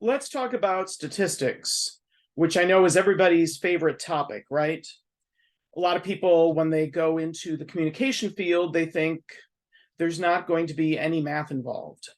Let's talk about statistics, which I know is everybody's favorite topic, right? A lot of people, when they go into the communication field, they think there's not going to be any math involved.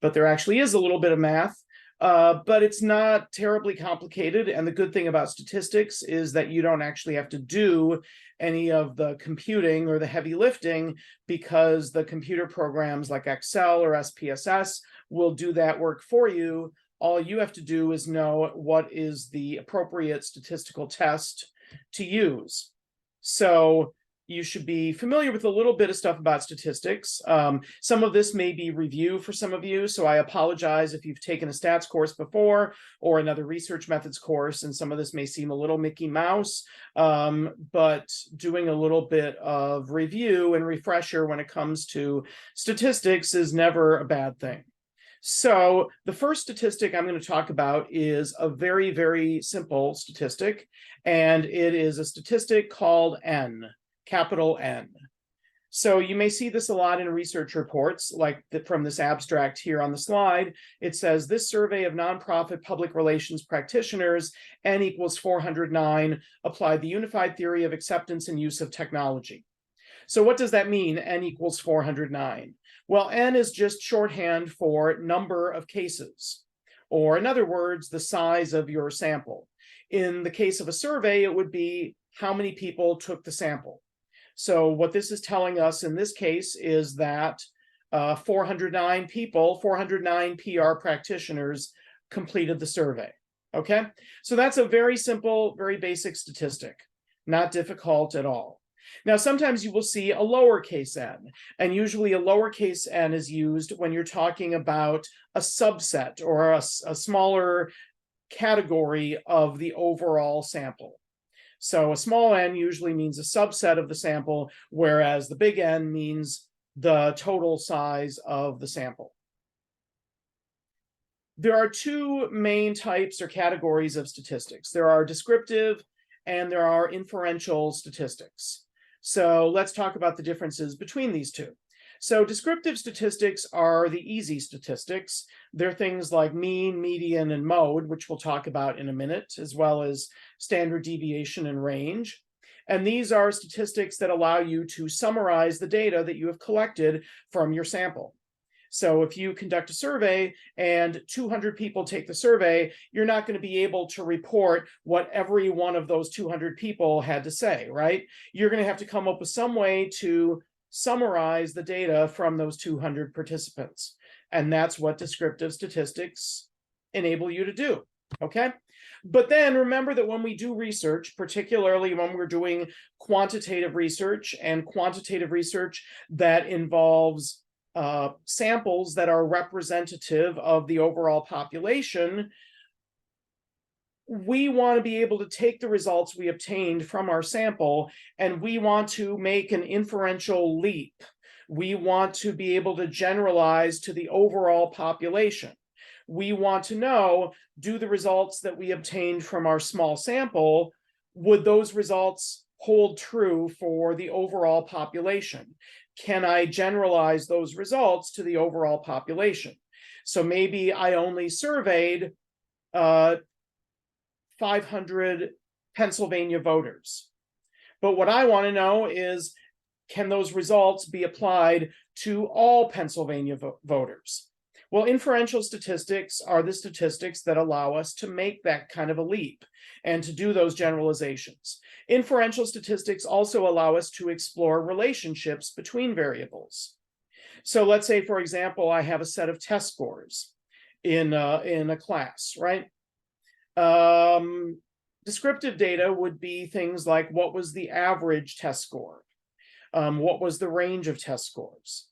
But there actually is a little bit of math, but it's not terribly complicated. And the good thing about statistics is that you don't actually have to do any of the computing or the heavy lifting, because the computer programs like Excel or SPSS will do that work for you. All you have to do is know what is the appropriate statistical test to use. So you should be familiar with a little bit of stuff about statistics. Some of this may be review for some of you, so I apologize if you've taken a stats course before or another research methods course, and some of this may seem a little Mickey Mouse, but doing a little bit of review and refresher when it comes to statistics is never a bad thing. So the first statistic I'm going to talk about is a very, very simple statistic, and it is a statistic called N, capital N. So you may see this a lot in research reports, like from this abstract here on the slide. It says this survey of nonprofit public relations practitioners, N equals 409, applied the unified theory of acceptance and use of technology. So what does that mean, N equals 409? Well, N is just shorthand for number of cases, or in other words, the size of your sample. In the case of a survey, it would be how many people took the sample. So what this is telling us in this case is that 409 people, 409 PR practitioners completed the survey, okay? So that's a very simple, very basic statistic, not difficult at all. Now, sometimes you will see a lowercase n, and usually a lowercase n is used when you're talking about a subset or a smaller category of the overall sample. So a small n usually means a subset of the sample, whereas the big N means the total size of the sample. There are two main types or categories of statistics. There are descriptive and there are inferential statistics. So let's talk about the differences between these two. So descriptive statistics are the easy statistics. They're things like mean, median, and mode, which we'll talk about in a minute, as well as standard deviation and range. And these are statistics that allow you to summarize the data that you have collected from your sample. So if you conduct a survey and 200 people take the survey, you're not going to be able to report what every one of those 200 people had to say, right? You're going to have to come up with some way to summarize the data from those 200 participants. And that's what descriptive statistics enable you to do, okay? But then remember that when we do research, particularly when we're doing quantitative research and quantitative research that involves samples that are representative of the overall population, we want to be able to take the results we obtained from our sample and we want to make an inferential leap. We want to be able to generalize to the overall population. We want to know, do the results that we obtained from our small sample, would those results hold true for the overall population? Can I generalize those results to the overall population? So maybe I only surveyed 500 Pennsylvania voters. But what I want to know is, can those results be applied to all Pennsylvania voters? Well, inferential statistics are the statistics that allow us to make that kind of a leap and to do those generalizations. Inferential statistics also allow us to explore relationships between variables. So let's say, for example, I have a set of test scores in a class, right? Descriptive data would be things like, what was the average test score? What was the range of test scores?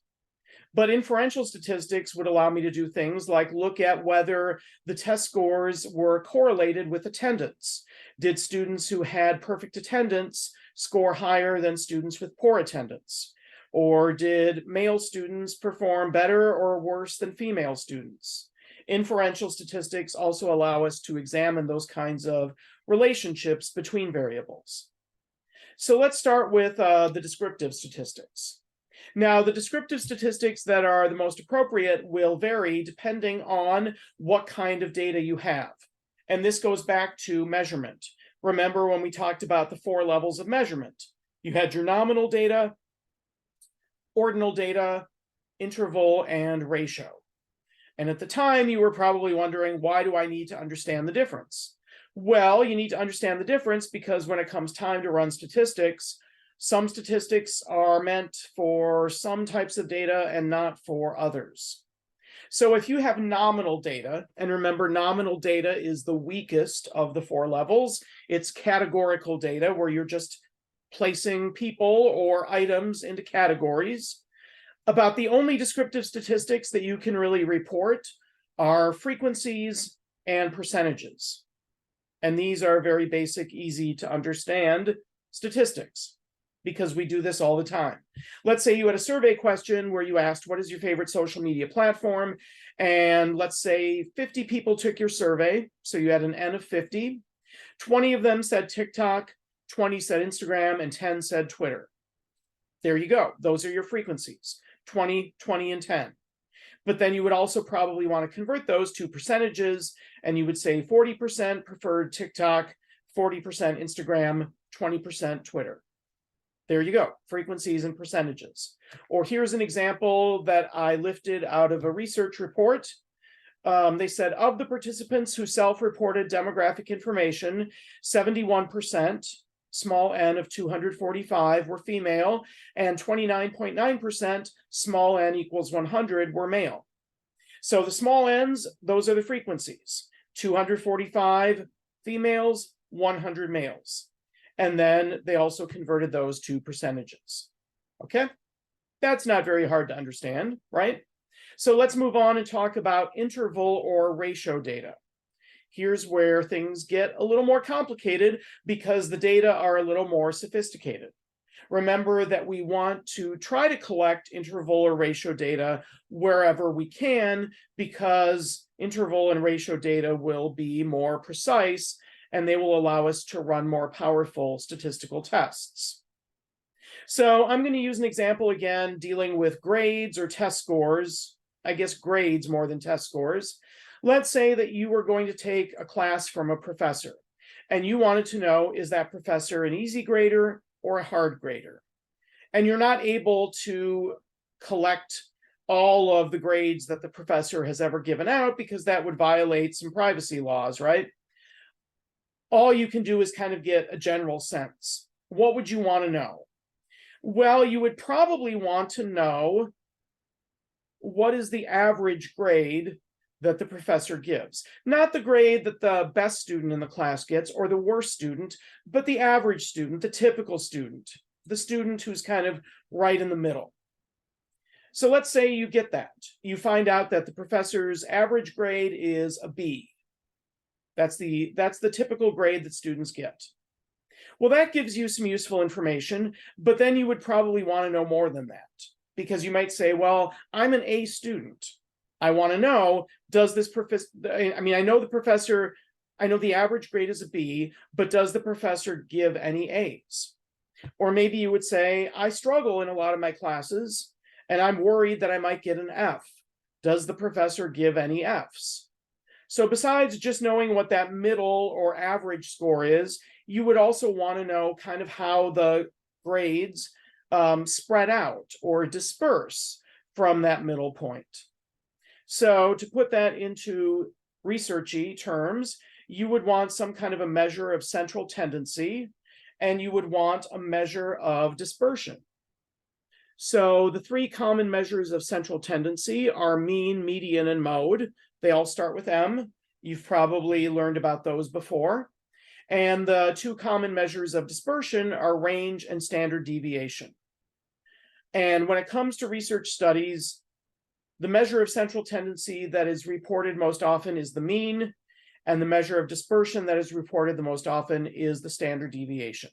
But inferential statistics would allow me to do things like look at whether the test scores were correlated with attendance. Did students who had perfect attendance score higher than students with poor attendance? Or did male students perform better or worse than female students? Inferential statistics also allow us to examine those kinds of relationships between variables. So let's start with the descriptive statistics. Now, the descriptive statistics that are the most appropriate will vary depending on what kind of data you have. And this goes back to measurement. Remember when we talked about the 4 levels of measurement? You had your nominal data, ordinal data, interval, and ratio. And at the time, you were probably wondering, why do I need to understand the difference? Well, you need to understand the difference because when it comes time to run statistics, some statistics are meant for some types of data and not for others. So if you have nominal data, and remember, nominal data is the weakest of the 4 levels. It's categorical data where you're just placing people or items into categories. About the only descriptive statistics that you can really report are frequencies and percentages. And these are very basic, easy to understand statistics because we do this all the time. Let's say you had a survey question where you asked, what is your favorite social media platform? And let's say 50 people took your survey. So you had an N of 50. 20 of them said TikTok, 20 said Instagram, and 10 said Twitter. There you go. Those are your frequencies, 20, 20, and 10. But then you would also probably want to convert those to percentages, and you would say 40% preferred TikTok, 40% Instagram, 20% Twitter. There you go, frequencies and percentages. Or here's an example that I lifted out of a research report. They said of the participants who self-reported demographic information, 71%, small n of 245, were female, and 29.9%, small n equals 100, were male. So the small n's, those are the frequencies, 245 females, 100 males. And then they also converted those to percentages. Okay, that's not very hard to understand, right? So let's move on and talk about interval or ratio data. Here's where things get a little more complicated because the data are a little more sophisticated. Remember that we want to try to collect interval or ratio data wherever we can because interval and ratio data will be more precise and they will allow us to run more powerful statistical tests. So I'm going to use an example again dealing with grades or test scores, I guess grades more than test scores. Let's say that you were going to take a class from a professor and you wanted to know, is that professor an easy grader or a hard grader? And you're not able to collect all of the grades that the professor has ever given out because that would violate some privacy laws, right? All you can do is kind of get a general sense. What would you want to know? Well, you would probably want to know what is the average grade that the professor gives. Not the grade that the best student in the class gets or the worst student, but the average student, the typical student, the student who's kind of right in the middle. So let's say you get that. You find out that the professor's average grade is a B. That's the typical grade that students get. Well, that gives you some useful information, but then you would probably want to know more than that because you might say, well, I'm an A student. I want to know, does this professor, I mean, I know the average grade is a B, but does the professor give any A's? Or maybe you would say, I struggle in a lot of my classes and I'm worried that I might get an F. Does the professor give any F's? So besides just knowing what that middle or average score is, you would also want to know kind of how the grades spread out or disperse from that middle point. So to put that into researchy terms, you would want some kind of a measure of central tendency, and you would want a measure of dispersion. So the 3 common measures of central tendency are mean, median, and mode. They all start with M. You've probably learned about those before. And the 2 common measures of dispersion are range and standard deviation. And when it comes to research studies, the measure of central tendency that is reported most often is the mean, and the measure of dispersion that is reported the most often is the standard deviation.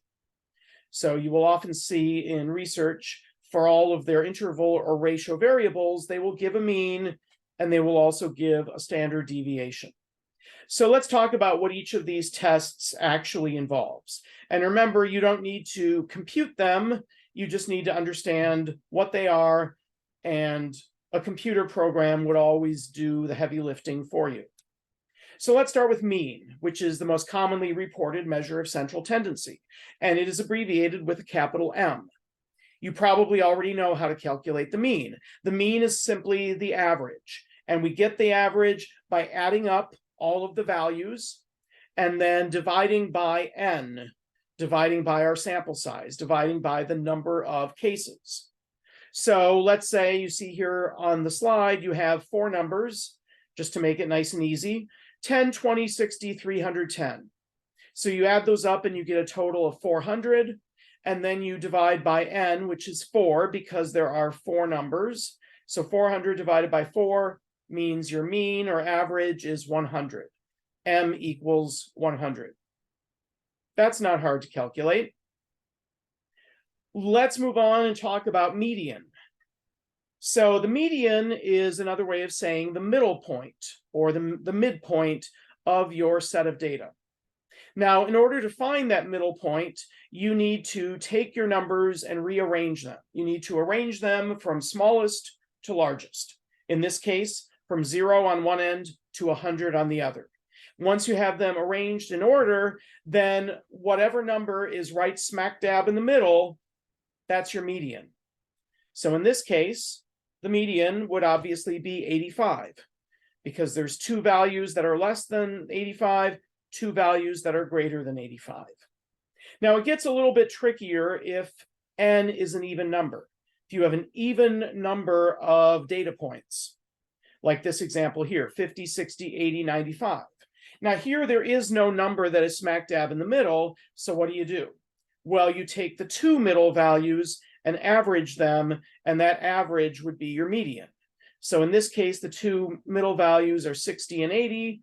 So you will often see in research for all of their interval or ratio variables, they will give a mean and they will also give a standard deviation. So let's talk about what each of these tests actually involves. And remember, you don't need to compute them. You just need to understand what they are, and a computer program would always do the heavy lifting for you. So let's start with mean, which is the most commonly reported measure of central tendency, and it is abbreviated with a capital M. You probably already know how to calculate the mean. The mean is simply the average, and we get the average by adding up all of the values and then dividing by n, dividing by our sample size, dividing by the number of cases. So let's say you see here on the slide, you have 4 numbers, just to make it nice and easy, 10, 20, 60, 310. So you add those up and you get a total of 400, and then you divide by n, which is 4, because there are 4 numbers. So 400 divided by 4 means your mean or average is 100. M equals 100. That's not hard to calculate. Let's move on and talk about median. So the median is another way of saying the middle point, or the midpoint of your set of data. Now, in order to find that middle point, you need to take your numbers and rearrange them. You need to arrange them from smallest to largest. In this case, from 0 on one end to 100 on the other. Once you have them arranged in order, then whatever number is right smack dab in the middle, that's your median. So in this case, the median would obviously be 85, because there's 2 values that are less than 85, 2 values that are greater than 85. Now, it gets a little bit trickier if n is an even number. If you have an even number of data points, like this example here, 50, 60, 80, 95. Now here there is no number that is smack dab in the middle, so what do? Well, you take the 2 middle values and average them, and that average would be your median. So in this case, the 2 middle values are 60 and 80.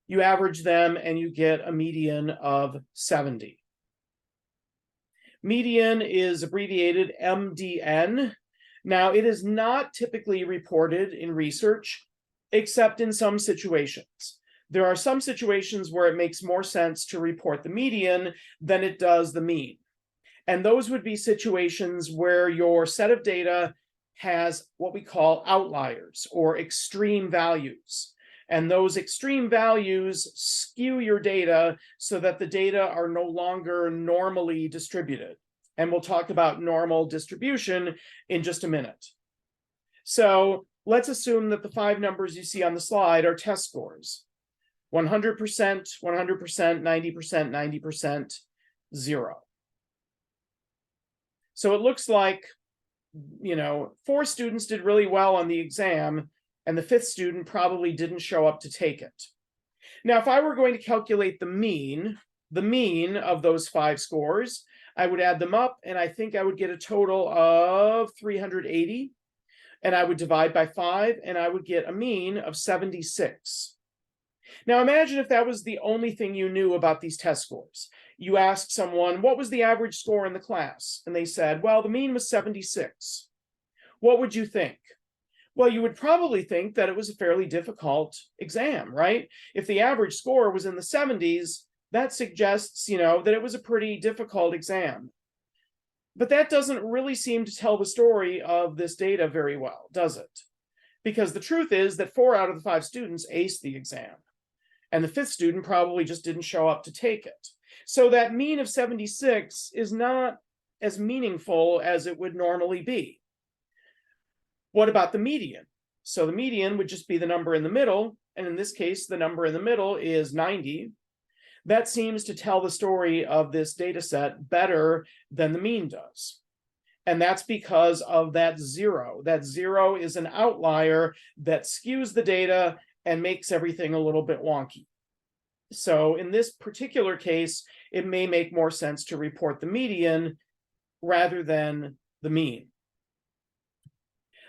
You average them and you get a median of 70. Median is abbreviated MDN. Now, it is not typically reported in research, except in some situations. There are some situations where it makes more sense to report the median than it does the mean. And those would be situations where your set of data has what we call outliers or extreme values. And those extreme values skew your data so that the data are no longer normally distributed. And we'll talk about normal distribution in just a minute. So let's assume that the 5 numbers you see on the slide are test scores. 100%, 100%, 90%, 90%, 0. So it looks like, 4 students did really well on the exam, and the 5th student probably didn't show up to take it. Now, if I were going to calculate the mean of those 5 scores, I would add them up, and I think I would get a total of 380, and I would divide by 5, and I would get a mean of 76. Now, imagine if that was the only thing you knew about these test scores. You asked someone, what was the average score in the class? And they said, well, the mean was 76. What would you think? Well, you would probably think that it was a fairly difficult exam, right? If the average score was in the 70s, that suggests, that it was a pretty difficult exam. But that doesn't really seem to tell the story of this data very well, does it? Because the truth is that 4 out of the 5 students aced the exam, and the 5th student probably just didn't show up to take it. So that mean of 76 is not as meaningful as it would normally be. What about the median? So the median would just be the number in the middle, and in this case, the number in the middle is 90. That seems to tell the story of this data set better than the mean does. And that's because of that 0. That 0 is an outlier that skews the data and makes everything a little bit wonky. So in this particular case, it may make more sense to report the median rather than the mean.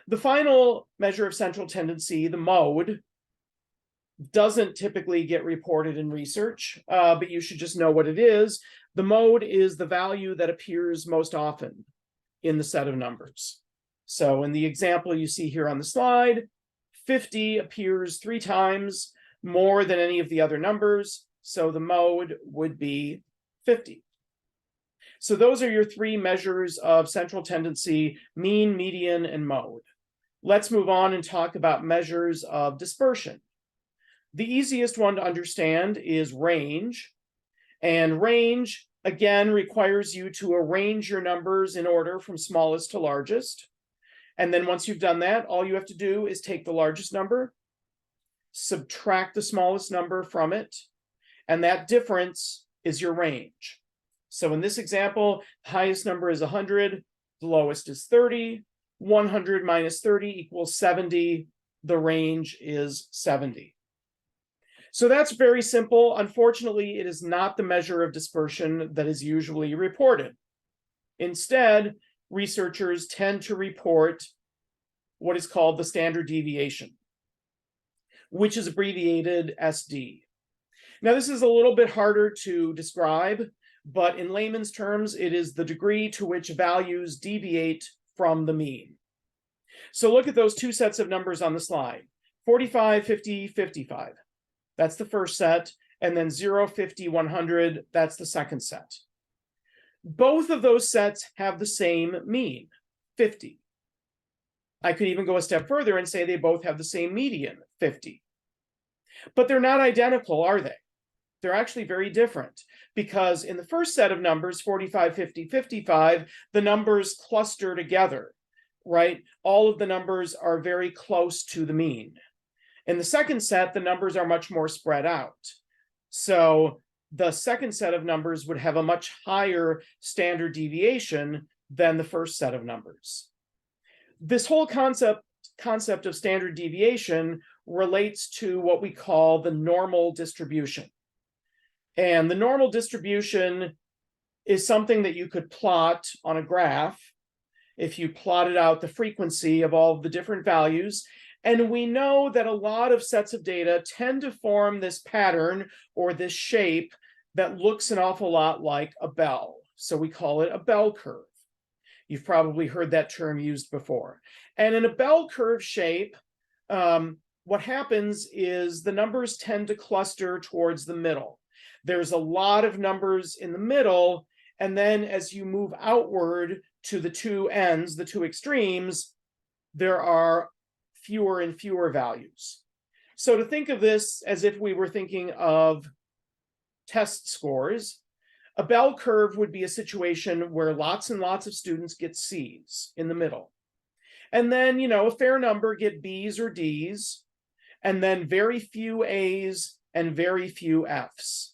The final measure of central tendency, the mode, doesn't typically get reported in research, but you should just know what it is. The mode is the value that appears most often in the set of numbers. So in the example you see here on the slide, 50 appears 3 times more than any of the other numbers, so the mode would be 50. So those are your three measures of central tendency: mean, median, and mode. Let's move on and talk about measures of dispersion. The easiest one to understand is range. And range, again, requires you to arrange your numbers in order from smallest to largest. And then once you've done that, all you have to do is take the largest number, subtract the smallest number from it, and that difference is your range. So in this example, the highest number is 100, the lowest is 30. 100 minus 30 equals 70. The range is 70. So that's very simple. Unfortunately, it is not the measure of dispersion that is usually reported. Instead, researchers tend to report what is called the standard deviation, which is abbreviated SD. Now, this is a little bit harder to describe, but in layman's terms, it is the degree to which values deviate from the mean. So look at those two sets of numbers on the slide: 45, 50, 55. That's the first set, and then 0, 50, 100, that's the second set. Both of those sets have the same mean, 50. I could even go a step further and say they both have the same median, 50. But they're not identical, are they? They're actually very different, because in the first set of numbers, 45, 50, 55, the numbers cluster together, right? All of the numbers are very close to the mean. In the second set, the numbers are much more spread out. So the second set of numbers would have a much higher standard deviation than the first set of numbers. This whole concept of standard deviation relates to what we call the normal distribution. And the normal distribution is something that you could plot on a graph if you plotted out the frequency of all of the different values. And we know that a lot of sets of data tend to form this pattern or this shape that looks an awful lot like a bell. So we call it a bell curve. You've probably heard that term used before. And in a bell curve shape, what happens is the numbers tend to cluster towards the middle. There's a lot of numbers in the middle, and then as you move outward to the two ends, the two extremes, there are fewer and fewer values. So to think of this as if we were thinking of test scores, a bell curve would be a situation where lots and lots of students get C's in the middle. And then, a fair number get B's or D's, and then very few A's and very few F's.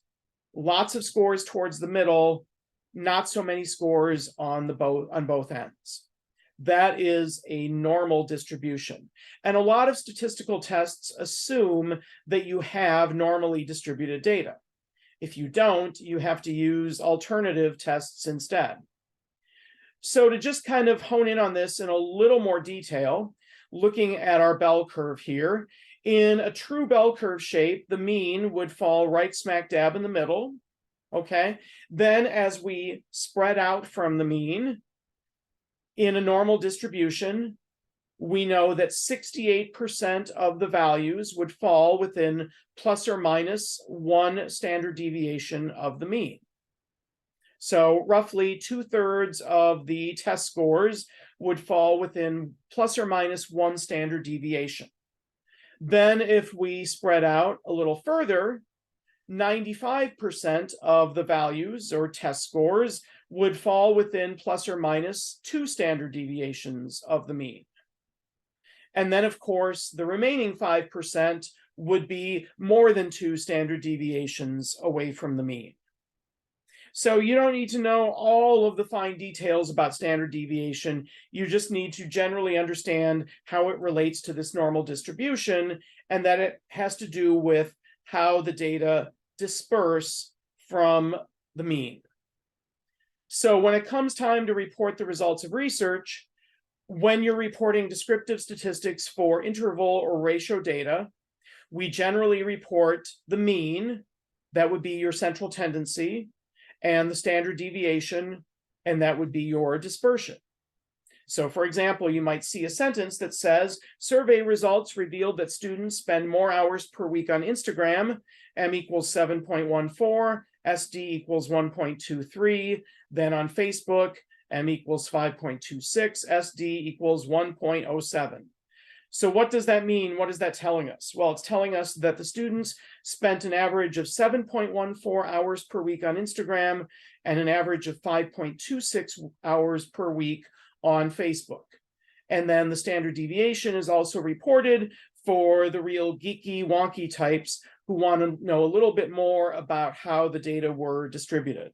Lots of scores towards the middle, not so many scores on both ends. That is a normal distribution. And a lot of statistical tests assume that you have normally distributed data. If you don't, you have to use alternative tests instead. So to just kind of hone in on this in a little more detail, looking at our bell curve here, in a true bell curve shape, the mean would fall right smack dab in the middle, okay? Then as we spread out from the mean, in a normal distribution, we know that 68% of the values would fall within plus or minus 1 standard deviation of the mean. So roughly 2/3 of the test scores would fall within plus or minus 1 standard deviation. Then if we spread out a little further, 95% of the values or test scores would fall within plus or minus 2 standard deviations of the mean. And then, of course, the remaining 5% would be more than 2 standard deviations away from the mean. So you don't need to know all of the fine details about standard deviation. You just need to generally understand how it relates to this normal distribution, and that it has to do with how the data disperse from the mean. So when it comes time to report the results of research, when you're reporting descriptive statistics for interval or ratio data, we generally report the mean, that would be your central tendency, and the standard deviation, and that would be your dispersion. So for example, you might see a sentence that says, survey results revealed that students spend more hours per week on Instagram, M equals 7.14, SD equals 1.23. Then on Facebook, M equals 5.26, SD equals 1.07. So what does that mean? What is that telling us? Well, it's telling us that the students spent an average of 7.14 hours per week on Instagram and an average of 5.26 hours per week on Facebook. And then the standard deviation is also reported for the real geeky, wonky types who want to know a little bit more about how the data were distributed.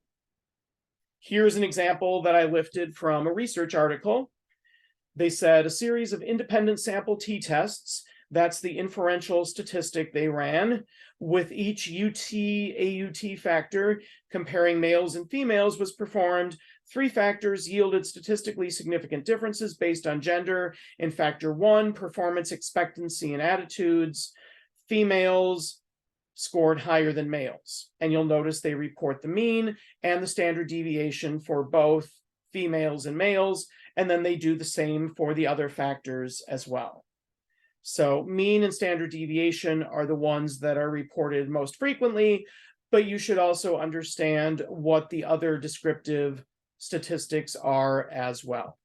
Here's an example that I lifted from a research article. They said a series of independent sample t-tests, that's the inferential statistic they ran, with each AUT factor comparing males and females was performed. 3 factors yielded statistically significant differences based on gender. In factor 1, performance expectancy and attitudes, females scored higher than males. And you'll notice they report the mean and the standard deviation for both females and males, and then they do the same for the other factors as well. So mean and standard deviation are the ones that are reported most frequently, but you should also understand what the other descriptive statistics are as well.